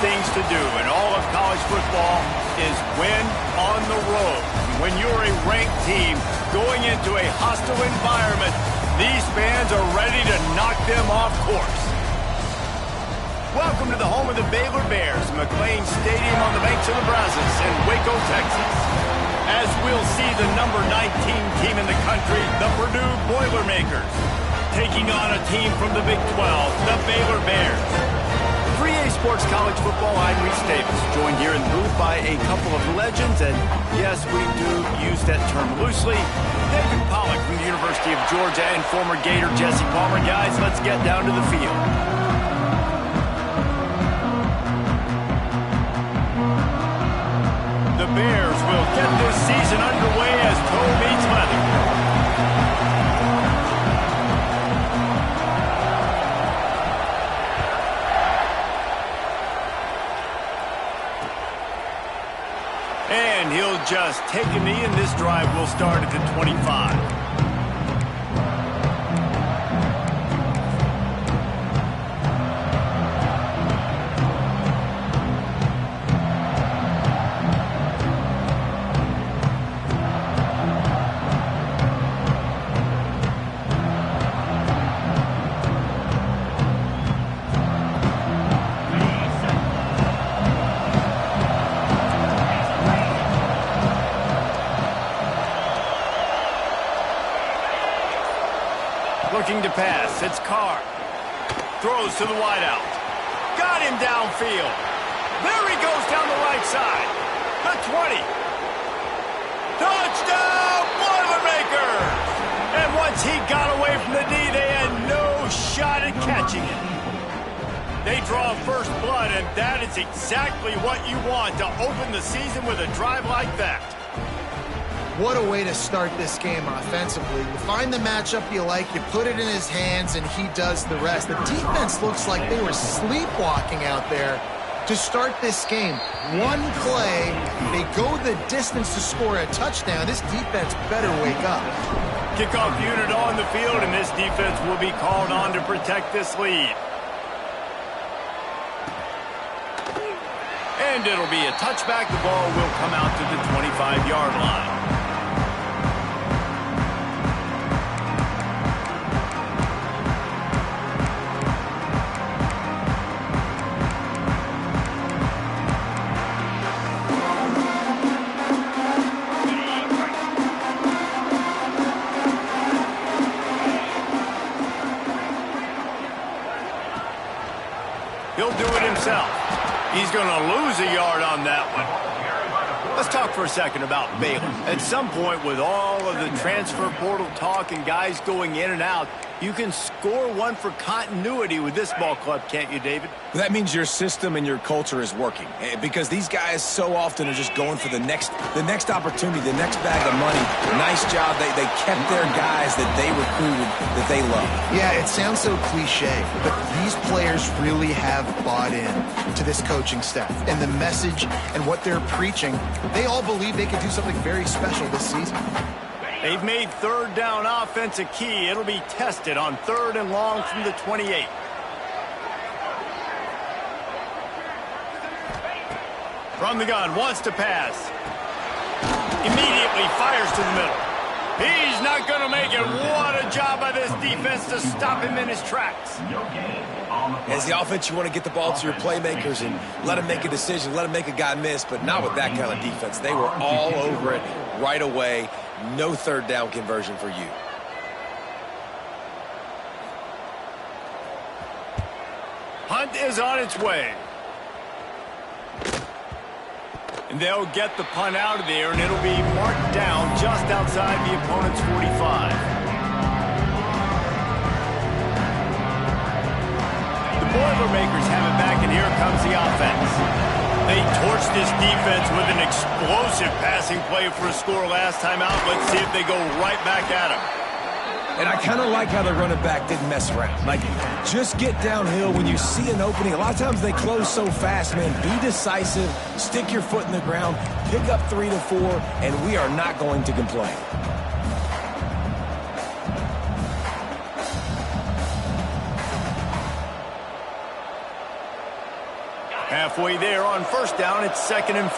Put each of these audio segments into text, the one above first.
things to do in all of college football is win on the road. When you're a ranked team going into a hostile environment, these fans are ready to knock them off course. Welcome to the home of the Baylor Bears, McLean Stadium on the banks of the Brazos in Waco, Texas. As we'll see the number 19 team in the country, the Purdue Boilermakers, taking on a team from the Big 12, the Baylor Bears. 3A Sports College Football, I'm Reese Davis, joined here in the booth by a couple of legends, and yes, we do use that term loosely. David Pollack from the University of Georgia and former Gator Jesse Palmer. Guys, let's get down to the field. The Bears will get this season underway as toe meets leather. And he'll just take a knee, and this drive will start at the 25. Looking to pass, it's Carr. Throws to the wideout. Got him downfield. There he goes down the right side. The 20. Touchdown, Boilermakers! And once he got away from the D, they had no shot at catching it. They draw first blood, and that is exactly what you want to open the season with a drive like that. What a way to start this game offensively. You find the matchup you like, you put it in his hands, and he does the rest. The defense looks like they were sleepwalking out there to start this game. One play, they go the distance to score a touchdown. This defense better wake up. Kickoff unit on the field, and this defense will be called on to protect this lead. And it'll be a touchback. The ball will come out to the 25-yard line. He'll do it himself. He's going to lose a yard on that one. Let's talk for a second about Baylor. At some point, with all of the transfer portal talk and guys going in and out, you can score one for continuity with this ball club, can't you, David? That means your system and your culture is working, because these guys so often are just going for the next opportunity, the next bag of money. Nice job. They kept their guys that they recruited, that they love. Yeah, it sounds so cliche, but these players really have bought in to this coaching staff and the message and what they're preaching. They all believe they can do something very special this season. They've made third down offense a key. It'll be tested on 3rd and long from the 28. From the gun, wants to pass. Immediately fires to the middle. He's not going to make it. What a job by this defense to stop him in his tracks. As the offense, you want to get the ball to your playmakers and let them make a decision, let them make a guy miss, but not with that kind of defense. They were all over it right away. No 3rd down conversion for you. Hunt is on its way. And they'll get the punt out of there, and it'll be marked down just outside the opponent's 45. The Boilermakers have it back, and here comes the offense. They torched this defense with an explosive passing play for a score last time out. Let's see if they go right back at him. And I kind of like how the running back didn't mess around. Like, just get downhill when you see an opening. A lot of times they close so fast, man. Be decisive, stick your foot in the ground, pick up 3 to 4, and we are not going to complain. Halfway there on first down, it's 2nd and 5.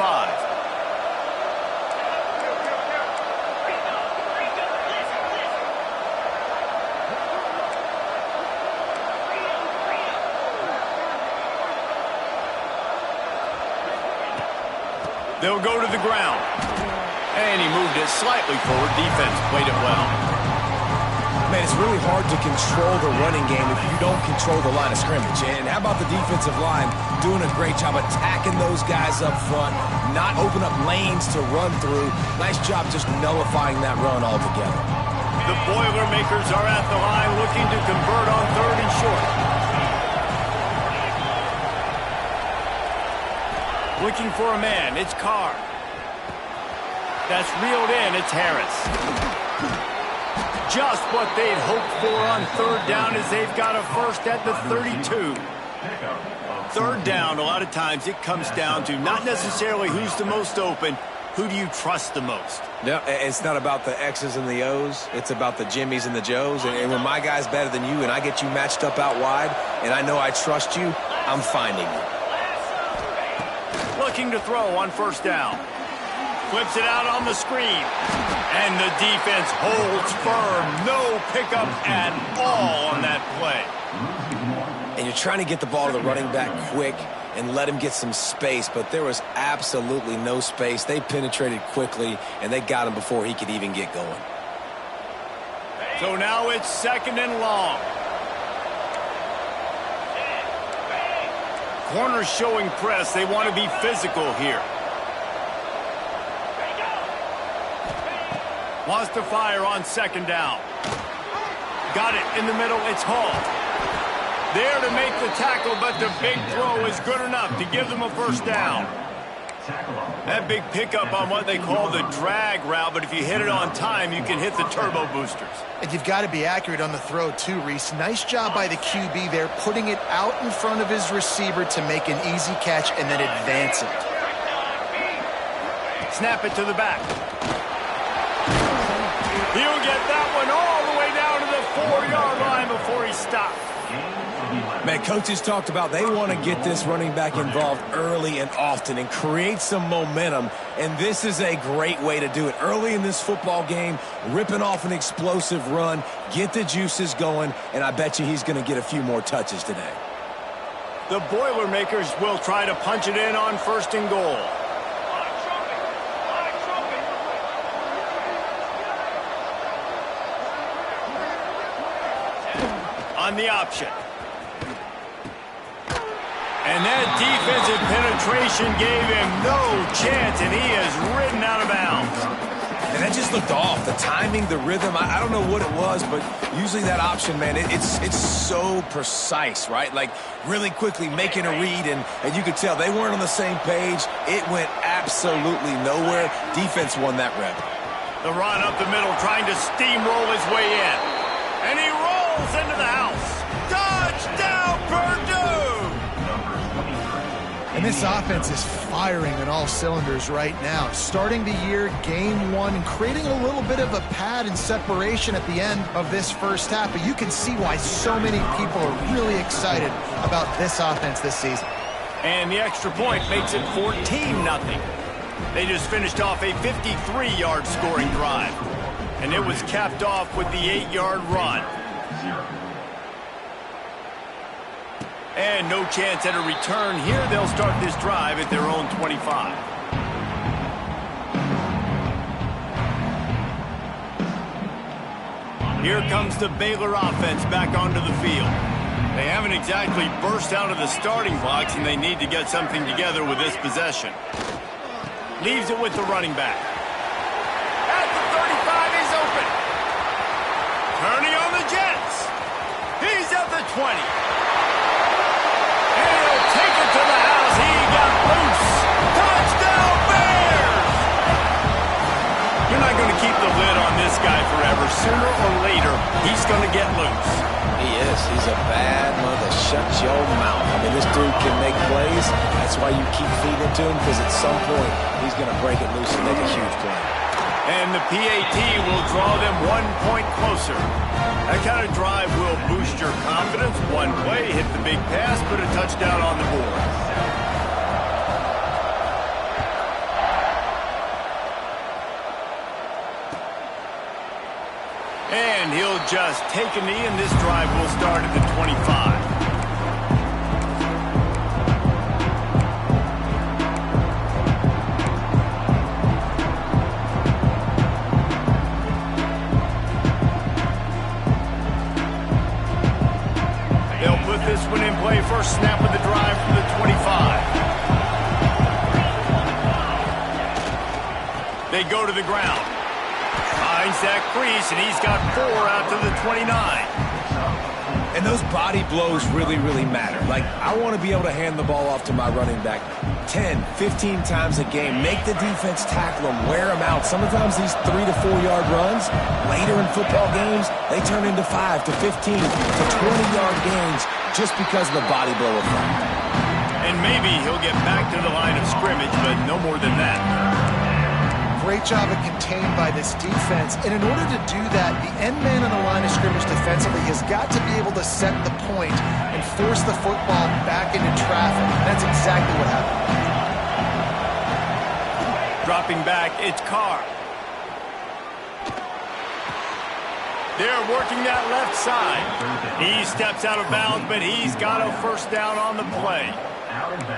They'll go to the ground. And he moved it slightly forward. Defense played it well. Man, it's really hard to control the running game if you don't control the line of scrimmage. And how about the defensive line doing a great job attacking those guys up front, not open up lanes to run through. Nice job just nullifying that run altogether. The Boilermakers are at the line looking to convert on 3rd and short. Looking for a man, it's Carr. That's reeled in, it's Harris. Just what they'd hoped for on 3rd down as they've got a first at the 32. 3rd down, a lot of times it comes down to not necessarily who's the most open, who do you trust the most? No, it's not about the X's and the O's. It's about the Jimmies and the Joes. And when my guy's better than you and I get you matched up out wide and I know I trust you, I'm finding you. Looking to throw on 1st down. Flips it out on the screen. And the defense holds firm. No pickup at all on that play. And you're trying to get the ball to the running back quick and let him get some space, but there was absolutely no space. They penetrated quickly, and they got him before he could even get going. So now it's 2nd and long. Corners showing press. They want to be physical here. Wants to fire on 2nd down. Got it in the middle. It's Hall. There to make the tackle, but the big throw is good enough to give them a 1st down. That big pickup on what they call the drag route, but if you hit it on time, you can hit the turbo boosters. And you've got to be accurate on the throw too, Reese. Nice job by the QB there, putting it out in front of his receiver to make an easy catch and then advance it. Snap it to the back. He'll get that one all the way down to the 4-yard line before he stops. Man, coaches talked about they want to get this running back involved early and often and create some momentum, and this is a great way to do it. Early in this football game, ripping off an explosive run, get the juices going, and I bet you he's going to get a few more touches today. The Boilermakers will try to punch it in on 1st and goal. On the option. And that defensive penetration gave him no chance, and he is ridden out of bounds. And that just looked off. The timing, the rhythm, I don't know what it was, but usually that option, man, it's so precise, right? Like really quickly making a read, and you could tell they weren't on the same page. It went absolutely nowhere. Defense won that rep. The run up the middle, trying to steamroll his way in. And he rolls into the house. Touchdown, Purdue! And this offense is firing on all cylinders right now. Starting the year, game 1, and creating a little bit of a pad and separation at the end of this first half. But you can see why so many people are really excited about this offense this season. And the extra point makes it 14-0. They just finished off a 53-yard scoring drive. And it was capped off with the 8-yard run. And no chance at a return here. They'll start this drive at their own 25. Here comes the Baylor offense back onto the field. They haven't exactly burst out of the starting blocks, and they need to get something together with this possession. Leaves it with the running back. At the 35, he's open. Turning on the Jets. He's at the 20. Take it to the house. He got loose. Touchdown, Bears! You're not going to keep the lid on this guy forever. Sooner or later, he's going to get loose. He is. He's a bad mother. Shut your mouth. I mean, this dude can make plays. That's why you keep feeding it to him, because at some point, he's going to break it loose and make a huge play. And the PAT will draw them 1 point closer. That kind of drive will boost your confidence. One play, hit the big pass, put a touchdown on the board. just take a knee, and this drive will start at the 25. They'll put this one in play. First snap of the drive from the 25. They go to the ground. Finds that crease, and he's got 4 out to the 29. And those body blows really, really matter. Like, I want to be able to hand the ball off to my running back 10, 15 times a game. Make the defense tackle them, wear them out. Sometimes these 3 to 4 yard runs, later in football games, they turn into 5 to 15 to 20 yard gains just because of the body blow effect. And maybe he'll get back to the line of scrimmage, but no more than that. Great job of contained by this defense. And in order to do that, the end man on the line of scrimmage defensively has got to be able to set the point and force the football back into traffic. That's exactly what happened. Dropping back, it's Carr. They're working that left side. He steps out of bounds, but he's got a first down on the play.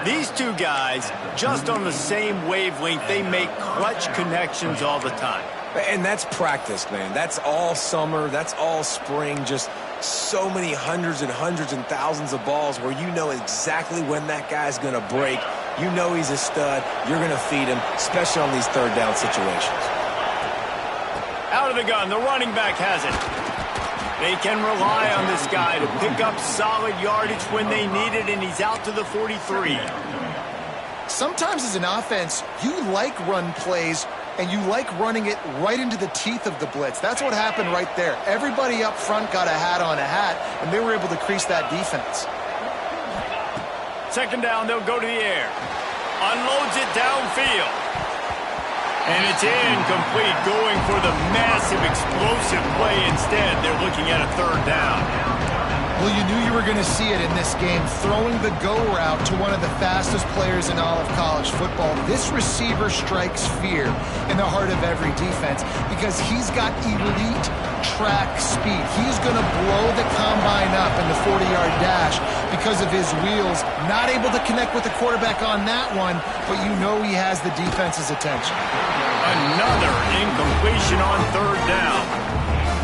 These two guys, just on the same wavelength, they make clutch connections all the time. And that's practice, man. That's all summer. That's all spring. Just so many hundreds and thousands of balls where you know exactly when that guy's going to break. You know he's a stud. You're going to feed him, especially on these third down situations. Out of the gun, the running back has it. They can rely on this guy to pick up solid yardage when they need it, and he's out to the 43. Sometimes as an offense, you like run plays, and you like running it right into the teeth of the blitz. That's what happened right there. Everybody up front got a hat on a hat, and they were able to crease that defense. Second down, they'll go to the air. Unloads it downfield. And it's incomplete, going for the massive explosive play instead. They're looking at a third down. Well, you knew you were going to see it in this game, throwing the go route to one of the fastest players in all of college football. This receiver strikes fear in the heart of every defense because he's got elite track speed. He's going to blow the combine up in the 40-yard dash because of his wheels. Not able to connect with the quarterback on that one, but you know he has the defense's attention. Another incompletion on third down.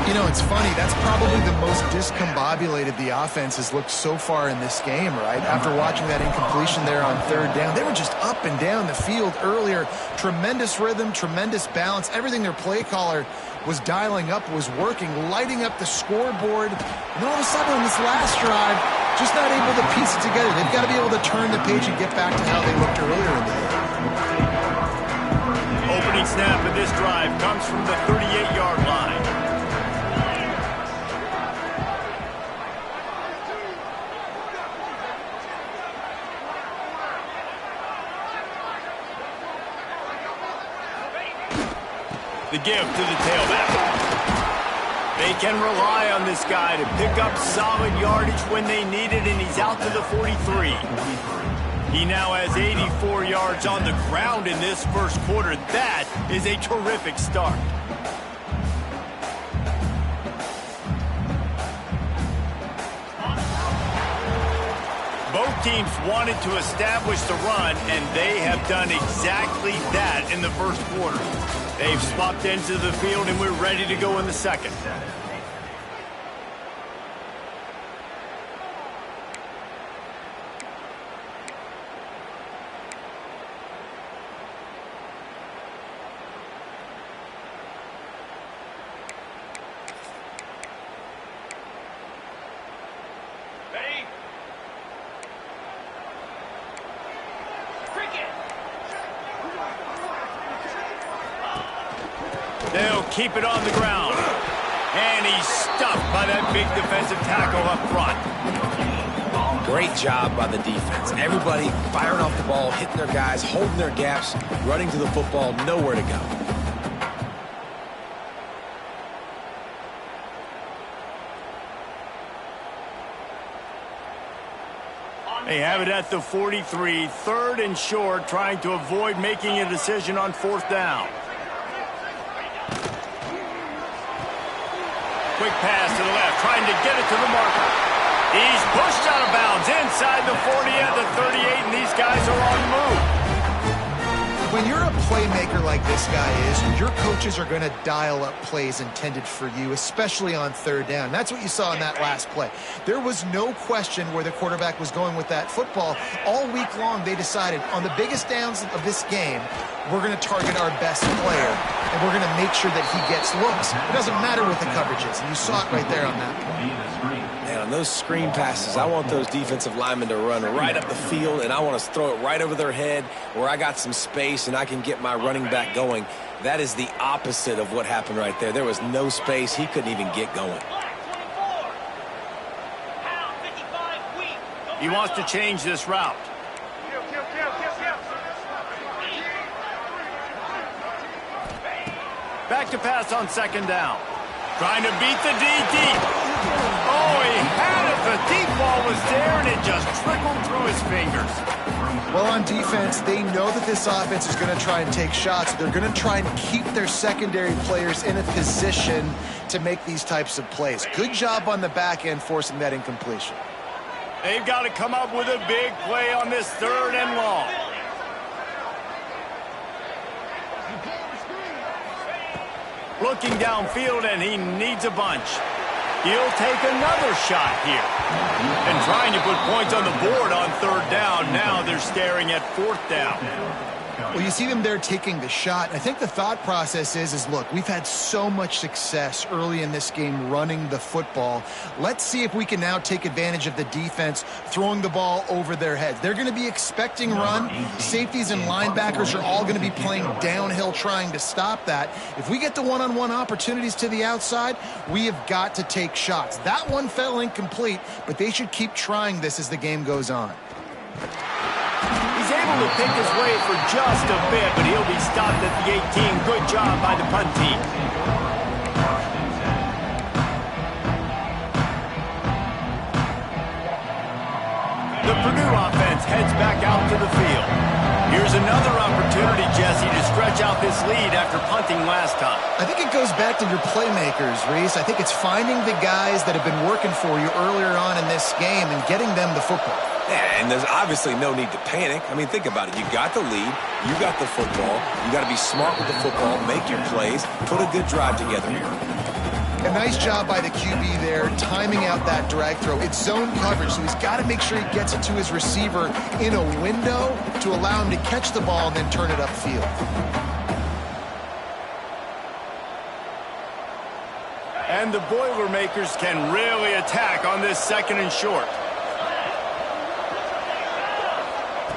You know, it's funny. That's probably the most discombobulated the offense has looked so far in this game, right? After watching that incompletion there on third down, they were just up and down the field earlier. Tremendous rhythm, tremendous balance. Everything their play caller was dialing up was working, lighting up the scoreboard. And all of a sudden on this last drive, just not able to piece it together. They've got to be able to turn the page and get back to how they looked earlier in the game. Opening snap of this drive comes from the 38-yard line. The give to the tailback. They can rely on this guy to pick up solid yardage when they need it, and he's out to the 43. He now has 84 yards on the ground in this first quarter. That is a terrific start. Both teams wanted to establish the run, and they have done exactly that in the first quarter. They've swapped into the field, and we're ready to go in the second. They'll keep it on the ground. And he's stuffed by that big defensive tackle up front. Great job by the defense. Everybody firing off the ball, hitting their guys, holding their gaps, running to the football, nowhere to go. They have it at the 43, third and short, trying to avoid making a decision on fourth down. quick pass to the left, trying to get it to the marker. He's pushed out of bounds inside the 40 at the 38, and these guys are on the move. When you're a playmaker like this guy is, your coaches are going to dial up plays intended for you, especially on third down. That's what you saw in that last play. There was no question where the quarterback was going with that football. All week long, they decided on the biggest downs of this game, we're going to target our best player, and we're going to make sure that he gets looks. It doesn't matter what the coverage is, and you saw it right there on that play. Man, on those screen passes, I want those defensive linemen to run right up the field, and I want to throw it right over their head where I got some space and I can get my running back going. That is the opposite of what happened right there. There was no space. He couldn't even get going. He wants to change this route. Back to pass on second down. Trying to beat the DD. Oh, he had it. The deep ball was there, and it just trickled through his fingers. Well, on defense, they know that this offense is going to try and take shots. They're going to try and keep their secondary players in a position to make these types of plays. Good job on the back end forcing that incompletion. They've got to come up with a big play on this third and long. Looking downfield, and he needs a bunch. He'll take another shot here. And trying to put points on the board on third down. Now they're staring at fourth down. Well, you see them there taking the shot. I think the thought process is look, we've had so much success early in this game running the football. Let's see if we can now take advantage of the defense throwing the ball over their heads. They're going to be expecting run. Safeties and linebackers are all going to be playing downhill trying to stop that. If we get the one-on-one opportunities to the outside, we have got to take shots. That one fell incomplete, but they should keep trying this as the game goes on. He's able to pick his way for just a bit, but he'll be stopped at the 18. Good job by the punt team. The Purdue offense heads back out to the field. Here's another opportunity, Jesse, to stretch out this lead after punting last time. I think it goes back to your playmakers, Reese. I think it's finding the guys that have been working for you earlier on in this game and getting them the football. Yeah, and there's obviously no need to panic. I mean, think about it. You got the lead. You got the football. You got to be smart with the football, make your plays, put a good drive together here. A nice job by the QB there, timing out that drag throw. It's zone coverage, so he's got to make sure he gets it to his receiver in a window to allow him to catch the ball and then turn it upfield. And the Boilermakers can really attack on this second and short.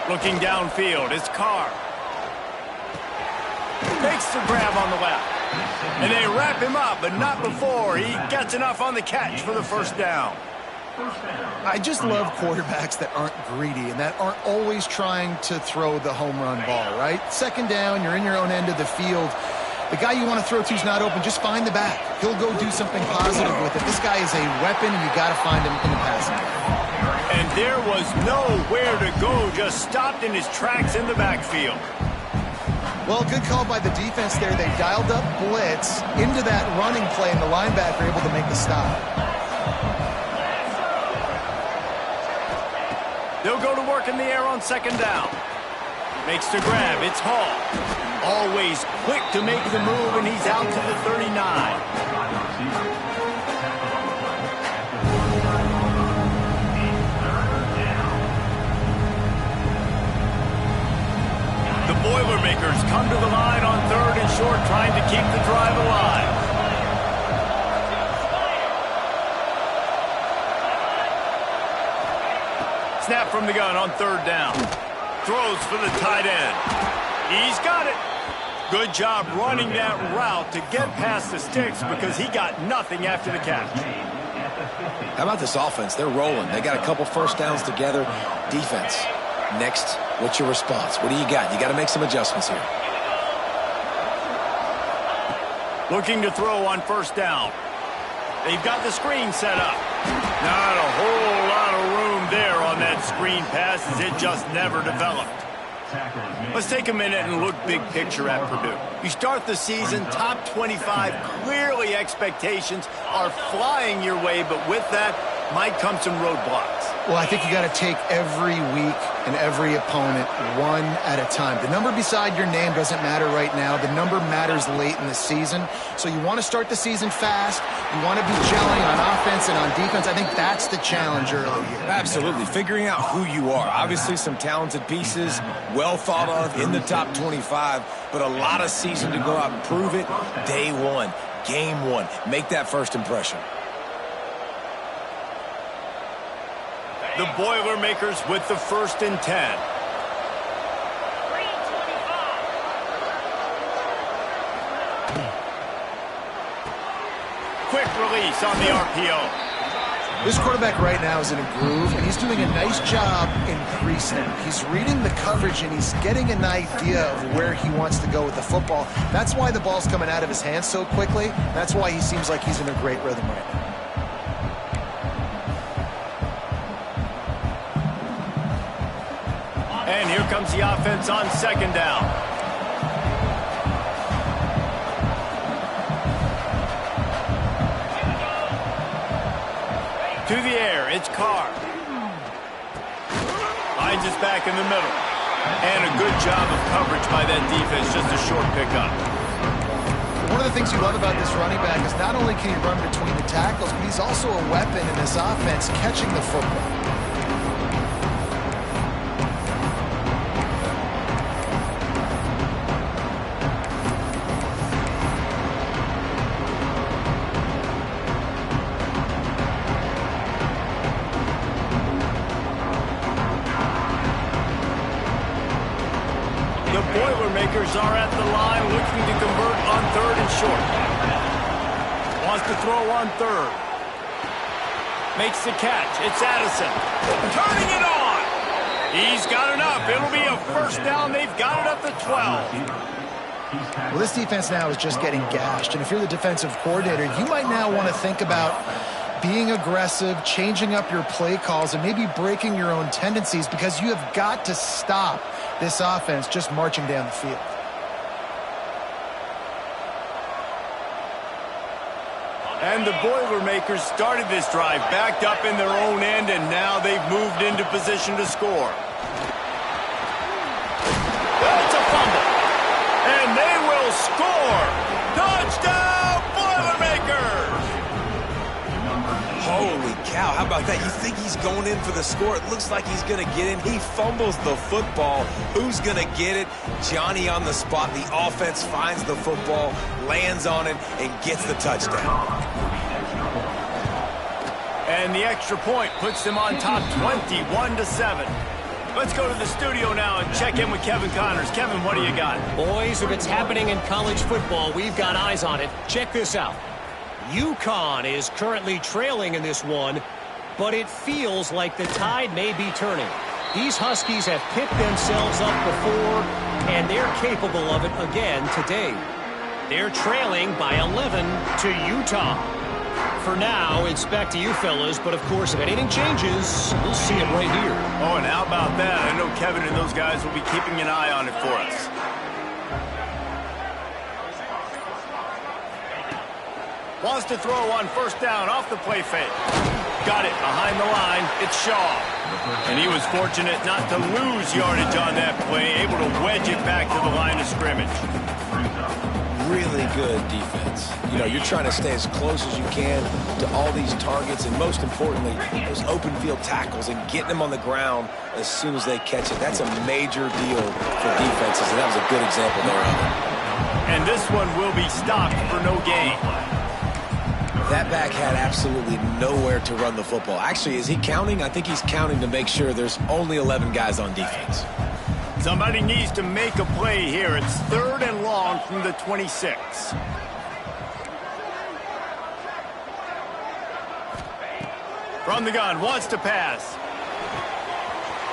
Looking downfield, it's Carr. Makes the grab on the left. And they wrap him up, but not before he gets enough on the catch for the first down. I just love quarterbacks that aren't greedy and that aren't always trying to throw the home run ball, right? Second down, you're in your own end of the field. The guy you want to throw to is not open. Just find the back. He'll go do something positive with it. This guy is a weapon, and you got to find him in the passing game. And there was nowhere to go, just stopped in his tracks in the backfield. Well, good call by the defense there. They dialed up blitz into that running play, and the linebacker able to make the stop. They'll go to work in the air on second down. Makes the grab. It's Hall. Always quick to make the move, and he's out to the 39. The Boilermakers come to the line on third and short, trying to keep the drive alive. Snap from the gun on third down. Throws for the tight end. He's got it. Good job running that route to get past the sticks because he got nothing after the catch. How about this offense? They're rolling. They got a couple first downs together. Defense. Next, what's your response? What do you got? You got to make some adjustments here. Looking to throw on first down. They've got the screen set up. Not a whole lot of room there on that screen pass as it just never developed. Let's take a minute and look big picture at Purdue. You start the season top 25. Clearly expectations are flying your way, but with that might come some roadblocks. Well, I think you got to take every week and every opponent one at a time. The number beside your name doesn't matter right now. The number matters late in the season. So you want to start the season fast. You want to be gelling on offense and on defense. I think that's the challenge early here. Absolutely. Figuring out who you are. Obviously some talented pieces, well thought of in the top 25, but a lot of season to go out and prove it. Day one, game one. Make that first impression. The Boilermakers with the 1st and 10. Quick release on the RPO. This quarterback right now is in a groove, and he's doing a nice job in pre-snap. He's reading the coverage, and he's getting an idea of where he wants to go with the football. That's why the ball's coming out of his hands so quickly. That's why he seems like he's in a great rhythm right now. And here comes the offense on 2nd down. To the air, it's Carr. Finds us back in the middle. And a good job of coverage by that defense, just a short pickup. One of the things you love about this running back is not only can he run between the tackles, but he's also a weapon in this offense catching the football. The Boilermakers are at the line looking to convert on 3rd and short. Wants to throw on 3rd. Makes the catch. It's Addison. Turning it on. He's got enough. It'll be a 1st down. They've got it up to 12. Well, this defense now is just getting gashed. And if you're the defensive coordinator, you might now want to think about being aggressive, changing up your play calls, and maybe breaking your own tendencies, because you have got to stop this offense just marching down the field. And the Boilermakers started this drive backed up in their own end, and now they've moved into position to score. That's a fumble. And they will score. Touchdown, Boilermakers! Holy cow, how about that? You think he's going in for the score. It looks like he's going to get in. He fumbles the football. Who's going to get it? Johnny on the spot. The offense finds the football, lands on it, and gets the touchdown. And the extra point puts them on top 21-7. Let's go to the studio now and check in with Kevin Connors. Kevin, what do you got? Boys, if it's happening in college football, we've got eyes on it. Check this out. UConn is currently trailing in this one, but it feels like the tide may be turning. These Huskies have picked themselves up before, and they're capable of it again today. They're trailing by 11 to Utah. For now, it's back to you fellas, but of course, if anything changes, we'll see it right here. Oh, and how about that? I know Kevin and those guys will be keeping an eye on it for us. Wants to throw on 1st down off the play fake. Got it behind the line. It's Shaw. And he was fortunate not to lose yardage on that play, able to wedge it back to the line of scrimmage. Really good defense. You know, you're trying to stay as close as you can to all these targets, and most importantly, those open field tackles and getting them on the ground as soon as they catch it. That's a major deal for defenses, and that was a good example there of it. And this one will be stopped for no gain. That back had absolutely nowhere to run the football. Actually, is he counting? I think he's counting to make sure there's only 11 guys on defense. Somebody needs to make a play here. It's 3rd and long from the 26. From the gun, wants to pass.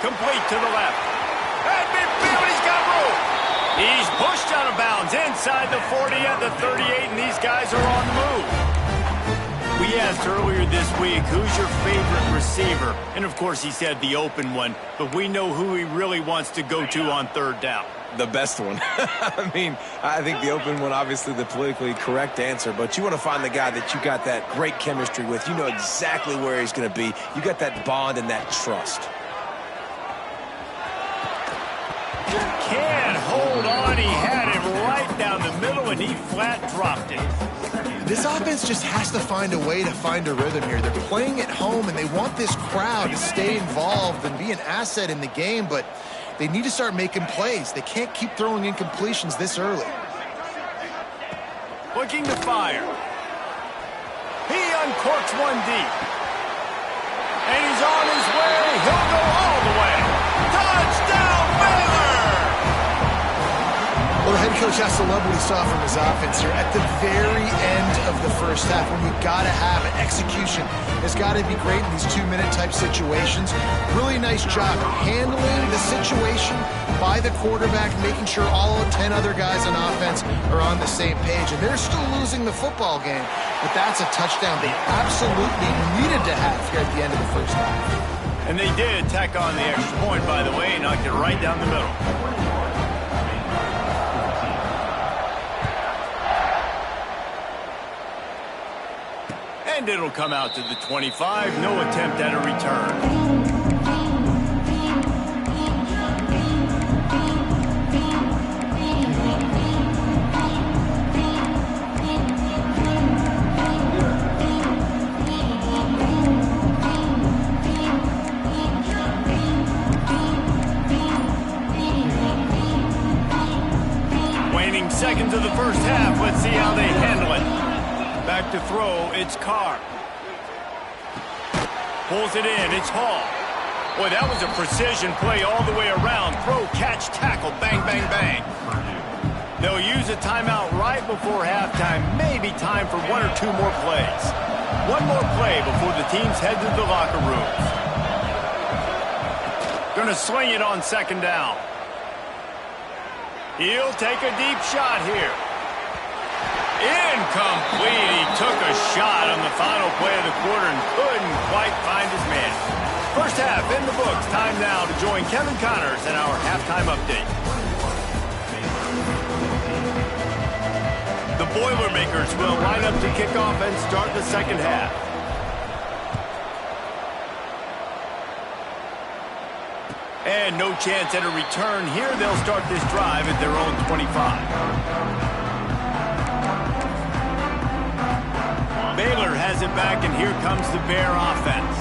Complete to the left. And midfield, he's got room. He's pushed out of bounds inside the 40 at the 38, and these guys are on the move. We asked earlier this week, who's your favorite receiver? And, of course, he said the open one. But we know who he really wants to go to on third down. The best one. I mean, I think the open one, obviously the politically correct answer, but you want to find the guy that you got that great chemistry with. You know exactly where he's going to be. You got that bond and that trust. Can't hold on. He had it right down the middle, and he flat dropped it. This offense just has to find a way to find a rhythm here. They're playing at home, and they want this crowd to stay involved and be an asset in the game, but they need to start making plays. They can't keep throwing incompletions this early. Looking to fire. He uncorks one deep. And he's on his way. He'll go all the way. Touchdown, Baylor! Well, the head coach has to love what he saw from his offense here at the very end of the first half, when you got to have it. Execution has got to be great in these two-minute type situations. Really nice job handling the situation by the quarterback, making sure all 10 other guys on offense are on the same page. And they're still losing the football game, but that's a touchdown they absolutely needed to have here at the end of the first half. And they did tack on the extra point, by the way, and knocked it right down the middle. And it'll come out to the 25. No attempt at a return. Waning seconds of the first half. Let's see how they handle it. Back to throw, it's Carr. Pulls it in, it's Hall. Boy, that was a precision play all the way around. Throw, catch, tackle, bang, bang, bang. They'll use a timeout right before halftime. Maybe time for one or two more plays. One more play before the teams head to the locker rooms. Gonna sling it on second down. He'll take a deep shot here. Incomplete. He took a shot on the final play of the quarter and couldn't quite find his man. First half in the books. Time now to join Kevin Connors in our halftime update. The Boilermakers will line up to kick off and start the second half. And no chance at a return here. They'll start this drive at their own 25. Baylor has it back, and here comes the Bear offense.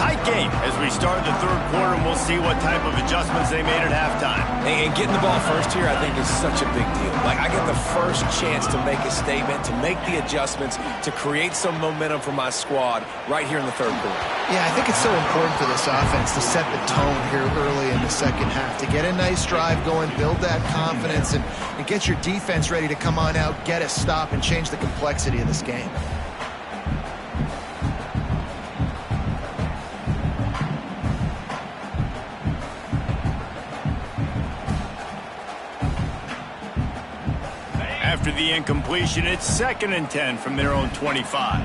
Tight game as we start the third quarter, and we'll see what type of adjustments they made at halftime. And getting the ball first here, I think, is such a big deal. Like, I get the first chance to make a statement, to make the adjustments, to create some momentum for my squad right here in the third quarter. Yeah, I think it's so important for this offense to set the tone here early in the second half, to get a nice drive going, build that confidence, and get your defense ready to come on out, get a stop, and change the complexity of this game. After the incompletion, it's 2nd and 10 from their own 25.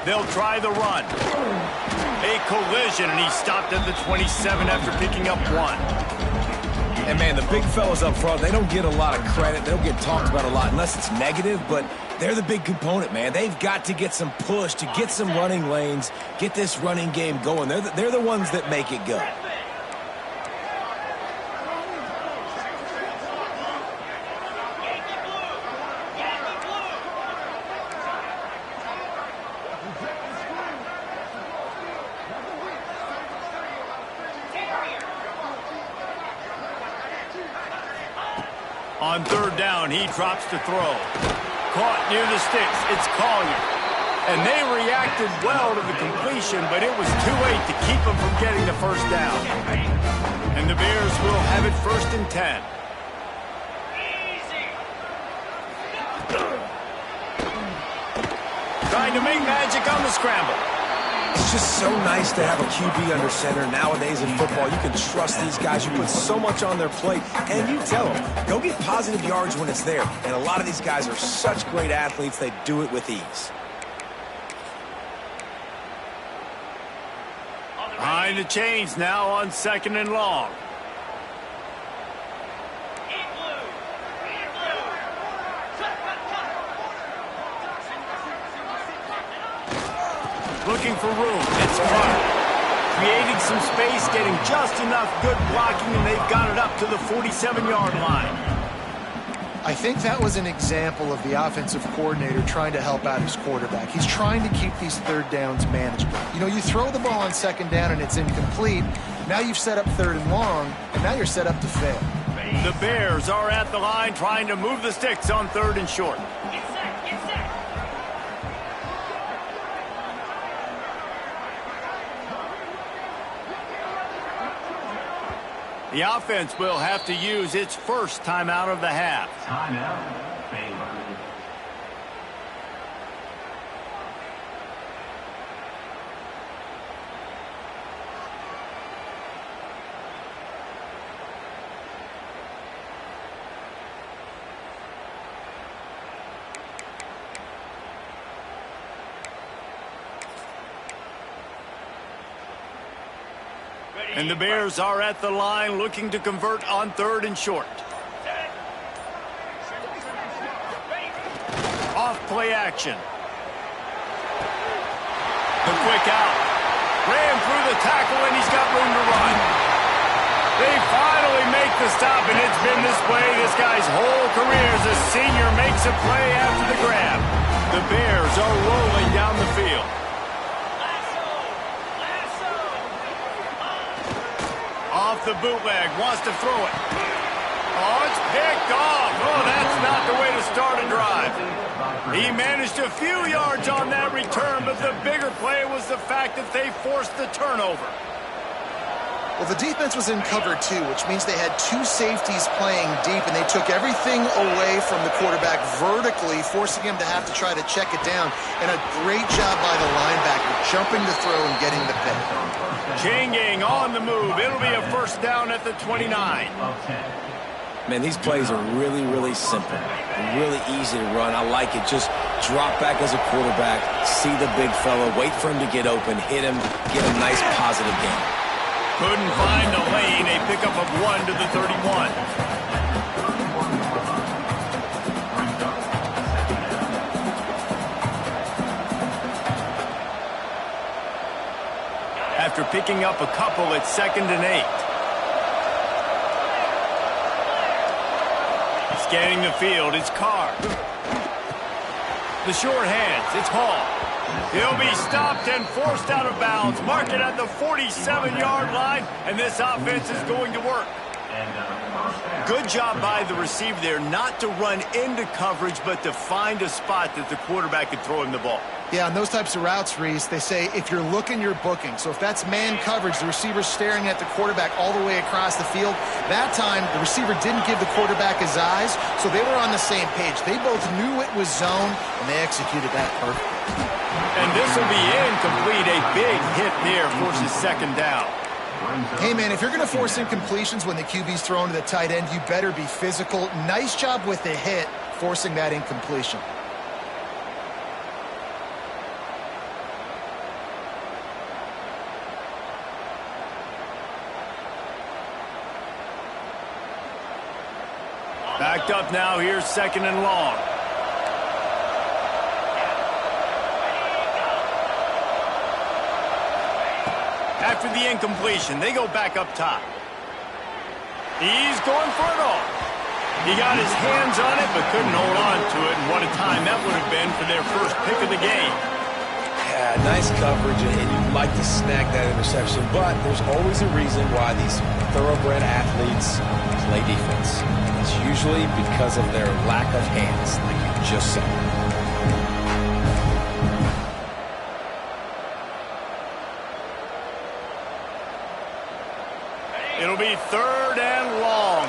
They'll try the run. A collision, and he stopped at the 27 after picking up 1. And, man, the big fellas up front, they don't get a lot of credit. They don't get talked about a lot unless it's negative, but they're the big component, man. They've got to get some push, to get some running lanes, get this running game going. They're the ones that make it go. On third down, he drops to throw. Caught near the sticks. It's Collier. And they reacted well to the completion, but it was too late to keep them from getting the first down. And the Bears will have it 1st and 10. Trying to make magic on the scramble. It's just so nice to have a QB under center. Nowadays in football, you can trust these guys. You put so much on their plate, and you tell them, go get positive yards when it's there. And a lot of these guys are such great athletes, they do it with ease. Behind the chains now on 2nd and long. Looking for room. It's Clark. Creating some space, getting just enough good blocking, and they've got it up to the 47-yard line. I think that was an example of the offensive coordinator trying to help out his quarterback. He's trying to keep these third downs manageable. You know, you throw the ball on 2nd down and it's incomplete. Now you've set up 3rd and long, and now you're set up to fail. The Bears are at the line trying to move the sticks on 3rd and short. The offense will have to use its first timeout of the half. Timeout, Baylor. And the Bears are at the line looking to convert on 3rd and short. Off play action. The quick out. Ran through the tackle and he's got room to run. They finally make the stop, and it's been this way this guy's whole career as a senior makes a play after the grab. The Bears are rolling down the field. Off the bootleg, wants to throw it. Oh, it's picked off. Oh, that's not the way to start a drive. He managed a few yards on that return, but the bigger play was the fact that they forced the turnover. Well, the defense was in cover 2, which means they had 2 safeties playing deep, and they took everything away from the quarterback vertically, forcing him to have to try to check it down. And a great job by the linebacker, jumping the throw and getting the pick. Chain gang on the move. It'll be a first down at the 29. Man, these plays are really, really simple. Really easy to run. I like it. Just drop back as a quarterback, see the big fella, wait for him to get open, hit him, get a nice positive gain. Couldn't find the lane. A pickup of 1 to the 31. After picking up a couple at 2nd and 8. Scanning the field, it's Carr. The short hands, it's Hall. He'll be stopped and forced out of bounds. Mark it at the 47-yard line, and this offense is going to work. Good job by the receiver there not to run into coverage, but to find a spot that the quarterback could throw him the ball. Yeah, on those types of routes, Reese, they say if you're looking, you're booking. So if that's man coverage, the receiver's staring at the quarterback all the way across the field. That time, the receiver didn't give the quarterback his eyes, so they were on the same page. They both knew it was zone, and they executed that perfectly. And this will be incomplete. A big hit there forces 2nd down. Hey, man, if you're going to force incompletions when the QB's thrown to the tight end, you better be physical. Nice job with the hit, forcing that incompletion. Backed up now, here's 2nd and long. After the incompletion, they go back up top. He's going for it all. He got his hands on it, but couldn't hold on to it, and what a time that would have been for their first pick of the game. Yeah, nice coverage, and you'd like to snag that interception, but there's always a reason why these thoroughbred athletes play defense. It's usually because of their lack of hands, like you just said. It'll be 3rd and long.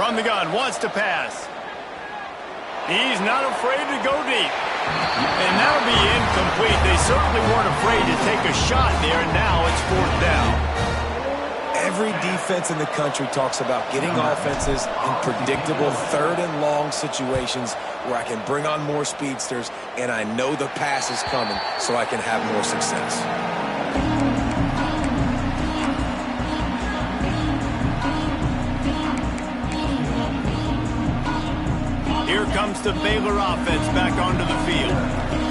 From the gun, wants to pass. He's not afraid to go deep. And that'll be incomplete. They certainly weren't afraid to take a shot there, and now it's 4th down. Every defense in the country talks about getting offenses in predictable 3rd and long situations where I can bring on more speedsters and I know the pass is coming so I can have more success. Here comes the Baylor offense back onto the field.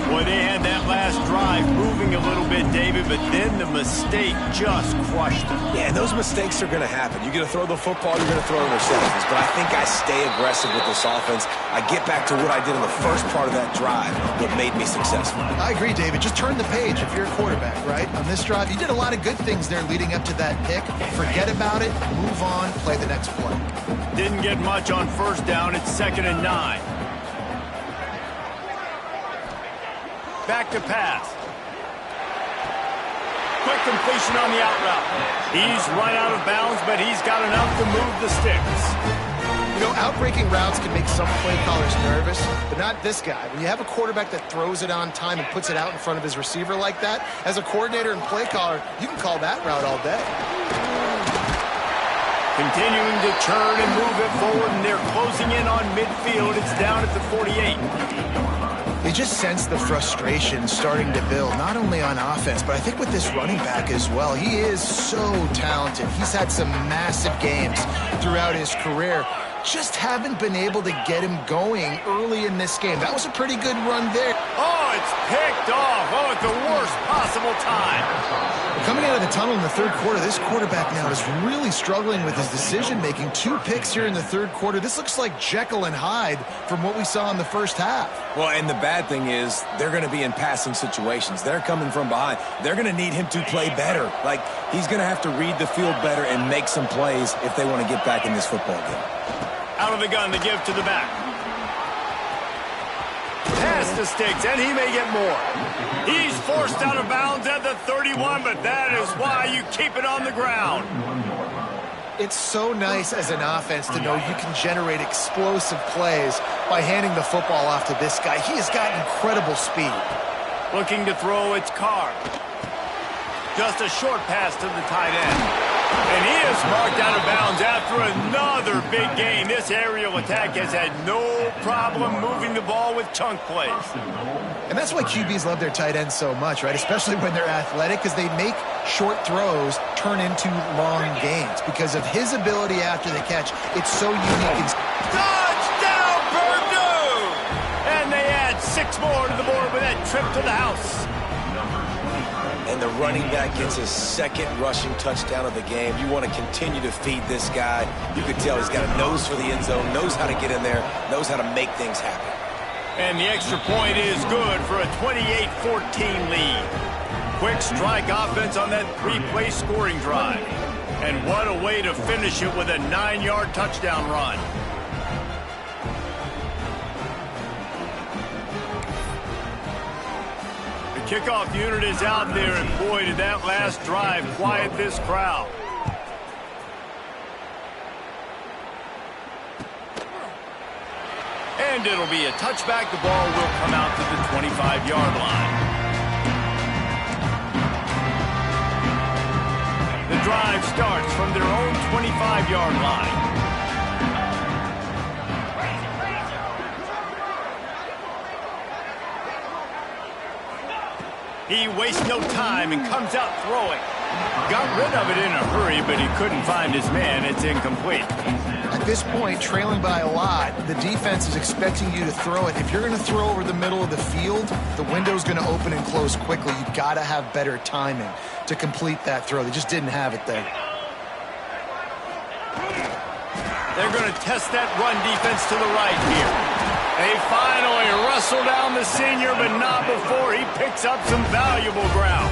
Boy, they had that last drive moving a little bit, David, but then the mistake just crushed them. Yeah, and those mistakes are going to happen. You're going to throw the football, you're going to throw interceptions. But I think I stay aggressive with this offense. I get back to what I did in the first part of that drive, what made me successful. I agree, David. Just turn the page if you're a quarterback, right? On this drive, you did a lot of good things there leading up to that pick. Forget about it, move on, play the next play. Didn't get much on 1st down. It's 2nd and 9. Back to pass. Quick completion on the out route. He's right out of bounds, but he's got enough to move the sticks. You know, outbreaking routes can make some play callers nervous, but not this guy. When you have a quarterback that throws it on time and puts it out in front of his receiver like that, as a coordinator and play caller, you can call that route all day. Continuing to turn and move it forward, and they're closing in on midfield. It's down at the 48. You just sense the frustration starting to build, not only on offense, but I think with this running back as well. He is so talented. He's had some massive games throughout his career. Just haven't been able to get him going early in this game. That was a pretty good run there. Oh, it's picked off. Oh, at the worst possible time. Coming out of the tunnel in the 3rd quarter, this quarterback now is really struggling with his decision-making. 2 picks here in the 3rd quarter. This looks like Jekyll and Hyde from what we saw in the first half. Well, and the bad thing is they're going to be in passing situations. They're coming from behind. They're going to need him to play better. Like, he's going to have to read the field better and make some plays if they want to get back in this football game. Out of the gun, the give to the back. Pass to Sticks, and he may get more. He's forced out of bounds at the 31, but that is why you keep it on the ground. It's so nice as an offense to know you can generate explosive plays by handing the football off to this guy. He has got incredible speed. Looking to throw, it's Carr. Just a short pass to the tight end. And he is marked out of bounds after another big gain. This aerial attack has had no problem moving the ball with chunk plays. And that's why QBs love their tight ends so much, right? Especially when they're athletic, because they make short throws turn into long gains. Because of his ability after the catch, it's so unique. Touchdown, Purdue! And they add 6 more to the board with that trip to the house. And the running back gets his 2nd rushing touchdown of the game. You want to continue to feed this guy. You can tell he's got a nose for the end zone, knows how to get in there, knows how to make things happen. And the extra point is good for a 28-14 lead. Quick strike offense on that 3-play scoring drive. And what a way to finish it with a 9-yard touchdown run. Kickoff unit is out there, and boy, did that last drive quiet this crowd. And it'll be a touchback. The ball will come out to the 25-yard line. The drive starts from their own 25-yard line. He wastes no time and comes out throwing. Got rid of it in a hurry, but he couldn't find his man. It's incomplete. At this point, trailing by a lot, the defense is expecting you to throw it. If you're going to throw over the middle of the field, the window's going to open and close quickly. You've got to have better timing to complete that throw. They just didn't have it there. They're going to test that run defense to the right here. They finally wrestle down the senior, but not before he picks up some valuable ground.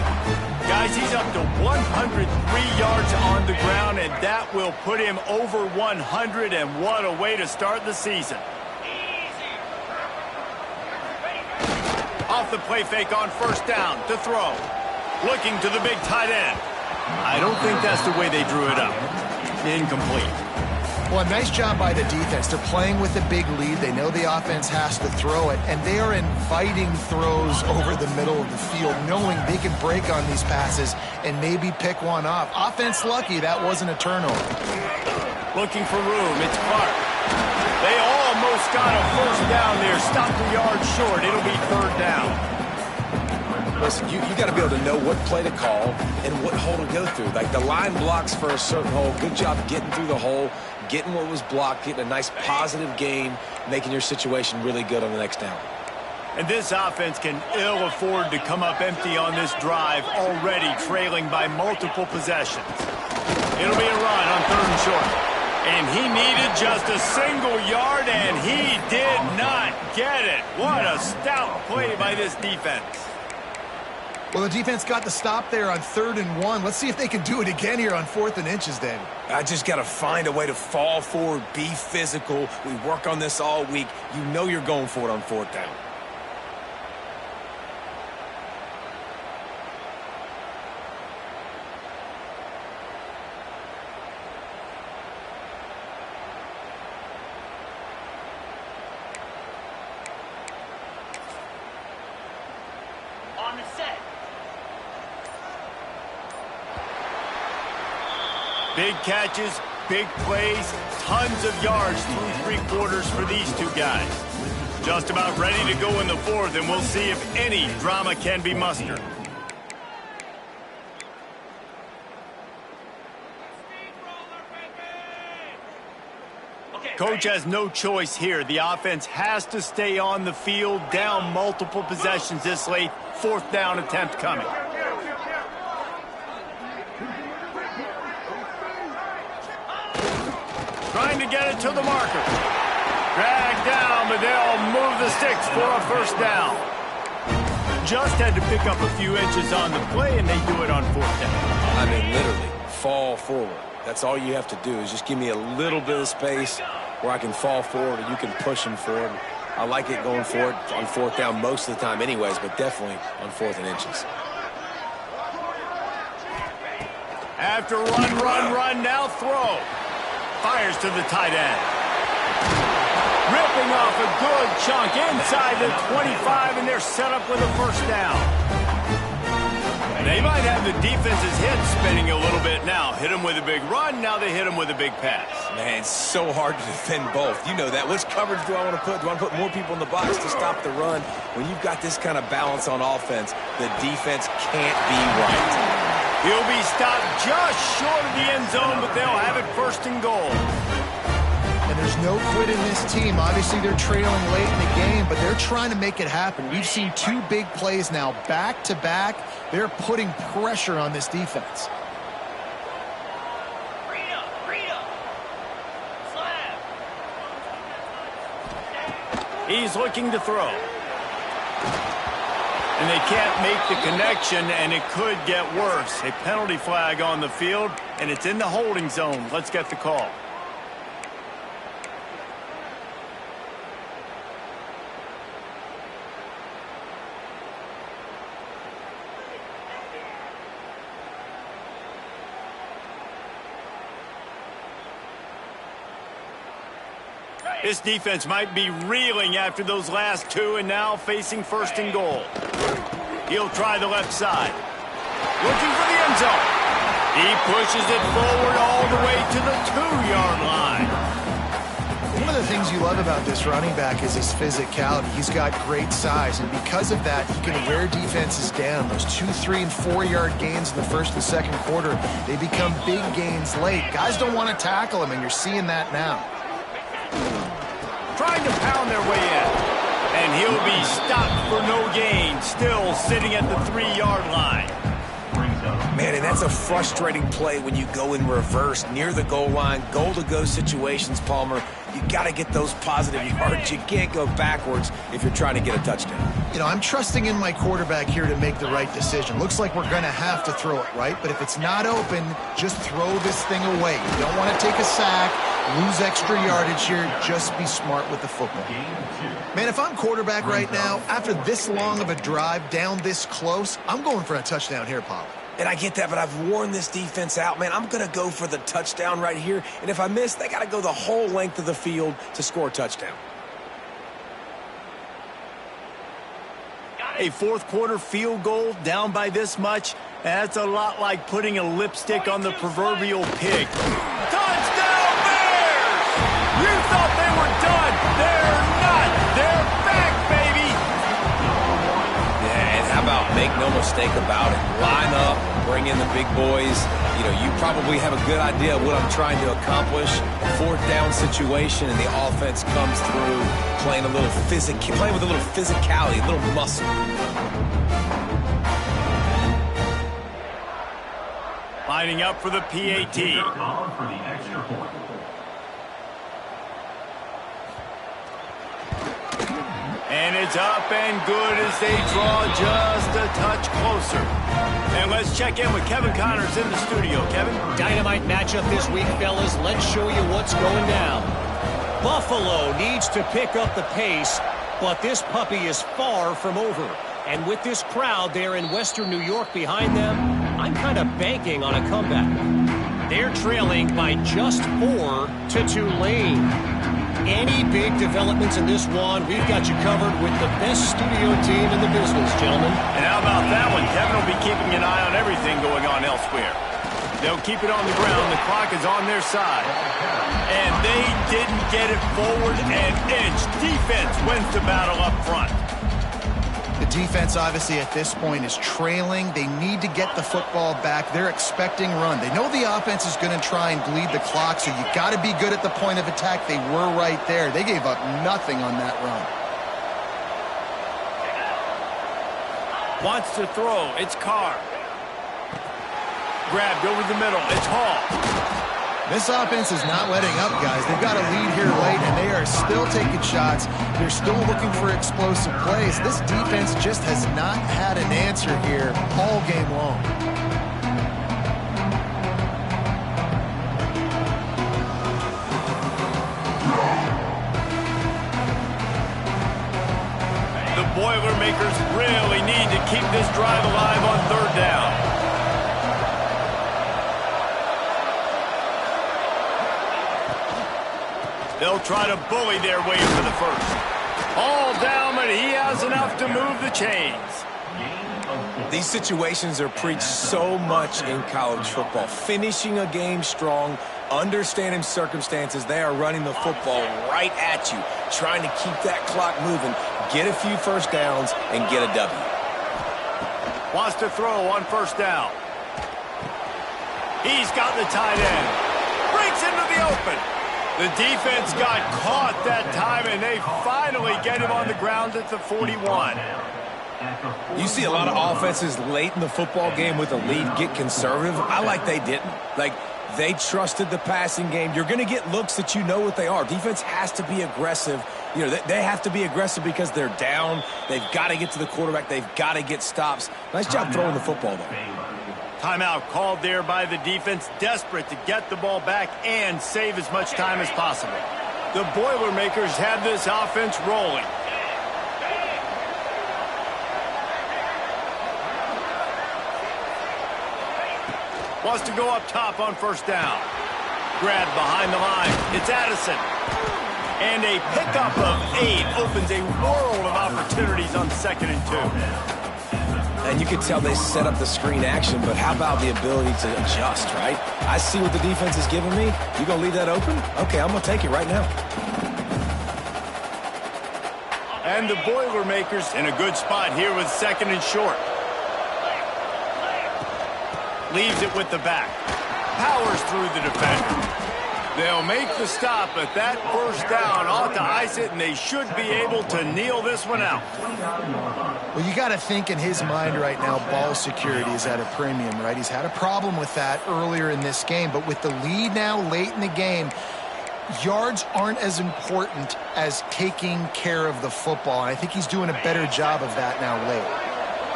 Guys, he's up to 103 yards on the ground, and that will put him over 100, and what a way to start the season. Off the play fake on 1st down to throw. Looking to the big tight end. I don't think that's the way they drew it up. Incomplete. Well, a nice job by the defense. They're playing with a big lead. They know the offense has to throw it, and they are inviting throws over the middle of the field, knowing they can break on these passes and maybe pick one off. Offense lucky that wasn't a turnover. Looking for room. It's Clark. They almost got a first down there. Stopped a yard short. It'll be third down. Listen, you got to be able to know what play to call and what hole to go through. Like the line blocks for a certain hole. Good job getting through the hole, getting what was blocked, getting a nice positive gain, making your situation really good on the next down. And this offense can ill afford to come up empty on this drive, already trailing by multiple possessions. It'll be a run on third and short. And he needed just a single yard, and he did not get it. What a stout play by this defense. Well, the defense got the stop there on 3rd and 1. Let's see if they can do it again here on 4th and inches, David. I just got to find a way to fall forward, be physical. We work on this all week. You know you're going for it on 4th down. On the set. Big catches, big plays, tons of yards through 3 quarters for these two guys. Just about ready to go in the 4th, and we'll see if any drama can be mustered. Coach has no choice here. The offense has to stay on the field, down multiple possessions this late. 4th down attempt coming. Trying to get it to the marker. Dragged down, but they'll move the sticks for a first down. Just had to pick up a few inches on the play, and they do it on 4th down. I mean, literally, fall forward. That's all you have to do is just give me a little bit of space where I can fall forward and you can push them forward. I like it going forward on 4th down most of the time anyways, but definitely on 4th and inches. After run, now throw. Fires to the tight end. Ripping off a good chunk inside the 25, and they're set up with a first down. They might have the defense's head spinning a little bit now. Hit them with a big run, now they hit them with a big pass. Man, it's so hard to defend both. You know that. Which coverage do I want to put? Do I want to put more people in the box to stop the run? When you've got this kind of balance on offense, the defense can't be right. He'll be stopped just short of the end zone, but they'll have it 1st and goal. And there's no quit in this team. Obviously, they're trailing late in the game, but they're trying to make it happen. We've seen 2 big plays now, back-to-back. They're putting pressure on this defense. He's looking to throw. And they can't make the connection, and it could get worse. A penalty flag on the field, and it's in the holding zone. Let's get the call. This defense might be reeling after those last 2 and now facing 1st and goal. He'll try the left side. Looking for the end zone. He pushes it forward all the way to the 2-yard line. One of the things you love about this running back is his physicality. He's got great size, and because of that, he can wear defenses down. Those 2-, 3-, and 4-yard gains in the 1st and 2nd quarter, they become big gains late. Guys don't want to tackle him, and you're seeing that now. Trying to pound their way in. And he'll be stopped for no gain, still sitting at the 3-yard line. Man, and that's a frustrating play when you go in reverse near the goal line, goal-to-go situations, Palmer. You got to get those positive yards. You can't go backwards if you're trying to get a touchdown. You know, I'm trusting in my quarterback here to make the right decision. Looks like we're going to have to throw it, right? But if it's not open, just throw this thing away. You don't want to take a sack, lose extra yardage here. Just be smart with the football. Man, if I'm quarterback right now, after this long of a drive down this close, I'm going for a touchdown here, Paul. And I get that, but I've worn this defense out, man. I'm going to go for the touchdown right here. And if I miss, they got to go the whole length of the field to score a touchdown. A fourth-quarter field goal down by this much, that's a lot like putting a lipstick on the proverbial pig. Touchdown, Bears! You thought they were done. They're not. They're back, baby! Yeah, and how about make no mistake about it. Line up, bring in the big boys. You know, you probably have a good idea of what I'm trying to accomplish. Fourth down situation, and the offense comes through playing with a little physicality, a little muscle. Lining up for the PAT. And it's up and good as they draw just a touch closer. And let's check in with Kevin Connors in the studio. Kevin? Dynamite matchup this week, fellas. Let's show you what's going down. Buffalo needs to pick up the pace, but this puppy is far from over. And with this crowd there in Western New York behind them, I'm kind of banking on a comeback. They're trailing by just 4 to Tulane. Any big developments in this one, we've got you covered with the best studio team in the business, gentlemen. And how about that one? Kevin will be keeping an eye on everything going on elsewhere. They'll keep it on the ground. The clock is on their side. And they didn't get it forward an inch. Defense wins the battle up front. The defense, obviously, at this point is trailing. They need to get the football back. They're expecting run. They know the offense is going to try and bleed the clock, so you got to be good at the point of attack. They were right there. They gave up nothing on that run. Wants to throw. It's Carr. Grabbed over the middle. It's Hall. This offense is not letting up, guys. They've got a lead here late, and they are still taking shots. They're still looking for explosive plays. This defense just has not had an answer here all game long. The Boilermakers really need to keep this drive alive on third down. They'll try to bully their way into the first. All down, but he has enough to move the chains. These situations are preached so much in college football. Finishing a game strong, understanding circumstances. They are running the football right at you, trying to keep that clock moving, get a few first downs, and get a W. Wants to throw on first down. He's got the tight end. Breaks into the open. The defense got caught that time, and they finally get him on the ground at the 41. You see a lot of offenses late in the football game with a lead get conservative. I like they didn't. Like, they trusted the passing game. You're going to get looks that you know what they are. Defense has to be aggressive. You know, they have to be aggressive because they're down. They've got to get to the quarterback. They've got to get stops. Nice job throwing the football, though. Timeout called there by the defense, desperate to get the ball back and save as much time as possible. The Boilermakers have this offense rolling. Wants to go up top on first down. Grabbed behind the line. It's Addison. And a pickup of 8 opens a world of opportunities on 2nd and 2. And you can tell they set up the screen action, but how about the ability to adjust, right? I see what the defense is giving me. You gonna leave that open? Okay, I'm gonna take it right now. And the Boilermakers in a good spot here with 2nd and short. Leaves it with the back. Powers through the defender. They'll make the stop, but that first down ought to ice it, and they should be able to kneel this one out. Well, you got to think in his mind right now, ball security is at a premium, right? He's had a problem with that earlier in this game, but with the lead now late in the game, yards aren't as important as taking care of the football, and I think he's doing a better job of that now late.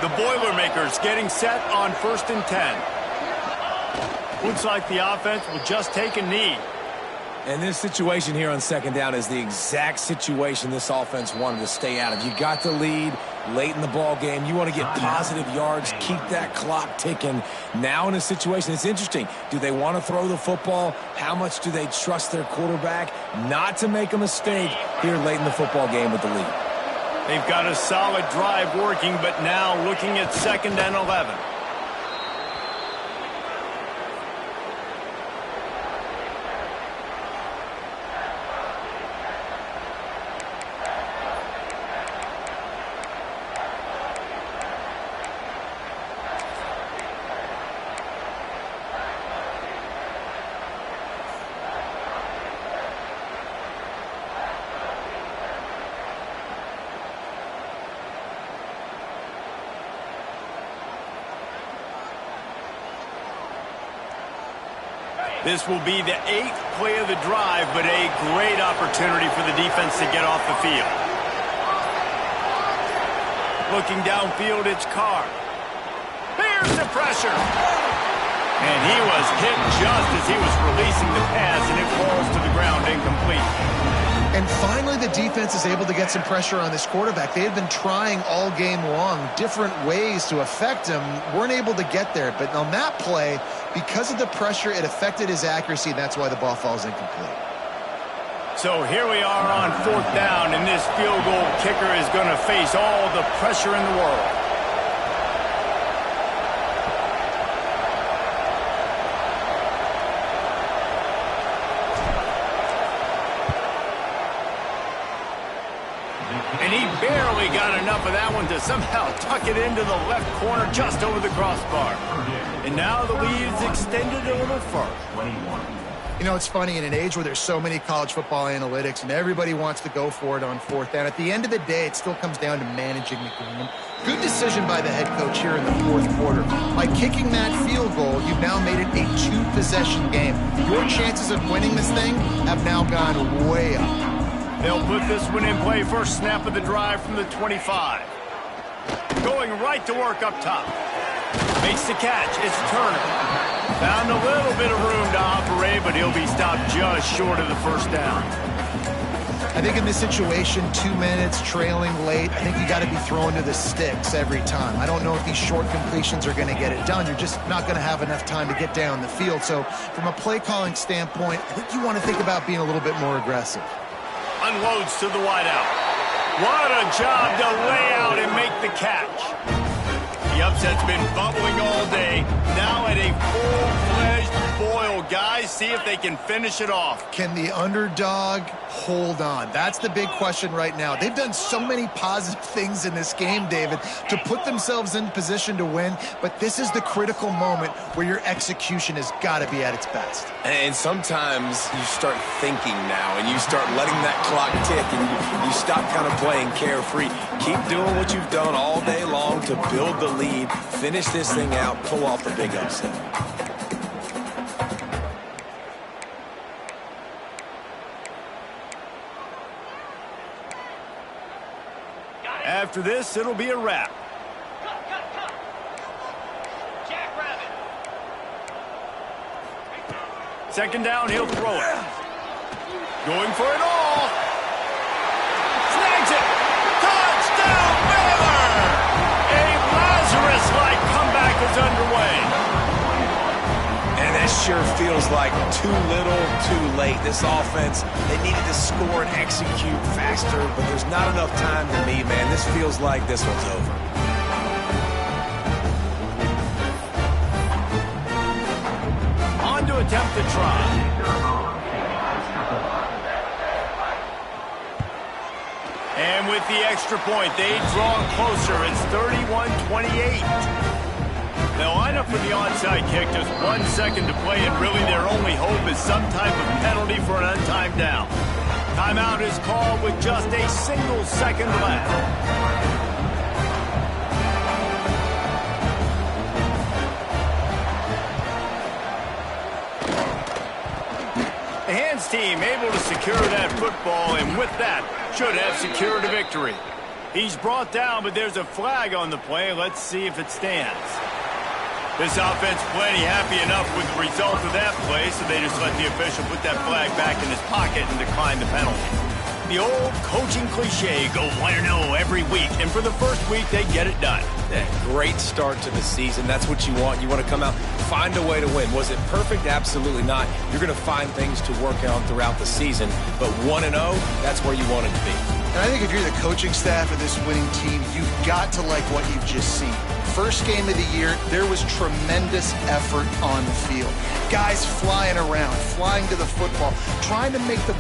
The Boilermakers getting set on 1st and 10. Looks like the offense will just take a knee. And this situation here on second down is the exact situation this offense wanted to stay out of. You got the lead late in the ball game. You want to get positive yards, keep that clock ticking. Now in a situation, it's interesting. Do they want to throw the football? How much do they trust their quarterback not to make a mistake here late in the football game with the lead? They've got a solid drive working, but now looking at 2nd and 11. This will be the 8th play of the drive, but a great opportunity for the defense to get off the field. Looking downfield, it's Carr. Here's the pressure. And he was hit just as he was releasing the pass, and it falls to the ground incomplete. And finally, the defense is able to get some pressure on this quarterback. They had been trying all game long, different ways to affect him, weren't able to get there. But on that play, because of the pressure, it affected his accuracy, and that's why the ball falls incomplete. So here we are on 4th down, and this field goal kicker is going to face all the pressure in the world. And he barely got enough of that one to somehow tuck it into the left corner just over the crossbar. And now the lead is extended a little further. You know, it's funny, in an age where there's so many college football analytics and everybody wants to go for it on 4th down, at the end of the day, it still comes down to managing the game. Good decision by the head coach here in the 4th quarter. By kicking that field goal, you've now made it a 2-possession game. Your chances of winning this thing have now gone way up. They'll put this one in play. First snap of the drive from the 25. Going right to work up top. Makes the catch. It's Turner. Found a little bit of room to operate, but he'll be stopped just short of the first down. I think in this situation, 2 minutes, trailing late, I think you got to be throwing to the sticks every time. I don't know if these short completions are going to get it done. You're just not going to have enough time to get down the field. So from a play calling standpoint, I think you want to think about being a little bit more aggressive. Unloads to the wideout. What a job to lay out and make the catch. The upset's been bubbling all day. Now at a full-fledged boil. Guys, see if they can finish it off. Can the underdog hold on? That's the big question right now. They've done so many positive things in this game, David, to put themselves in position to win, but this is the critical moment where your execution has got to be at its best. And sometimes you start thinking now, and you start letting that clock tick, and you stop kind of playing carefree. Keep doing what you've done all day long to build the lead, finish this thing out, pull off the big upset. After this, it'll be a wrap. Cut. Jackrabbit. Second down, he'll throw it. Going for it all. Snags it. Touchdown, Baylor! A Lazarus-like comeback is underway. And that sure feels like too little, too late. This offense, they needed to score and execute faster, but there's not enough time to me, man. This feels like this one's over. On to attempt to try. And with the extra point, they draw closer. It's 31-28. They'll line up for the onside kick. Just 1 second to play, and really their only hope is some type of penalty for an untimed down. Timeout is called with just a single second left. The hands team able to secure that football, and with that, should have secured a victory. He's brought down, but there's a flag on the play. Let's see if it stands. This offense plenty happy enough with the result of that play, so they just let the official put that flag back in his pocket and decline the penalty. The old coaching cliche, go 1-0 every week, and for the first week, they get it done. Yeah, great start to the season. That's what you want. You want to come out, find a way to win. Was it perfect? Absolutely not. You're going to find things to work on throughout the season, but 1-0, that's where you want it to be. And I think if you're the coaching staff of this winning team, you've got to like what you've just seen. First game of the year, there was tremendous effort on the field. Guys flying around, flying to the football, trying to make the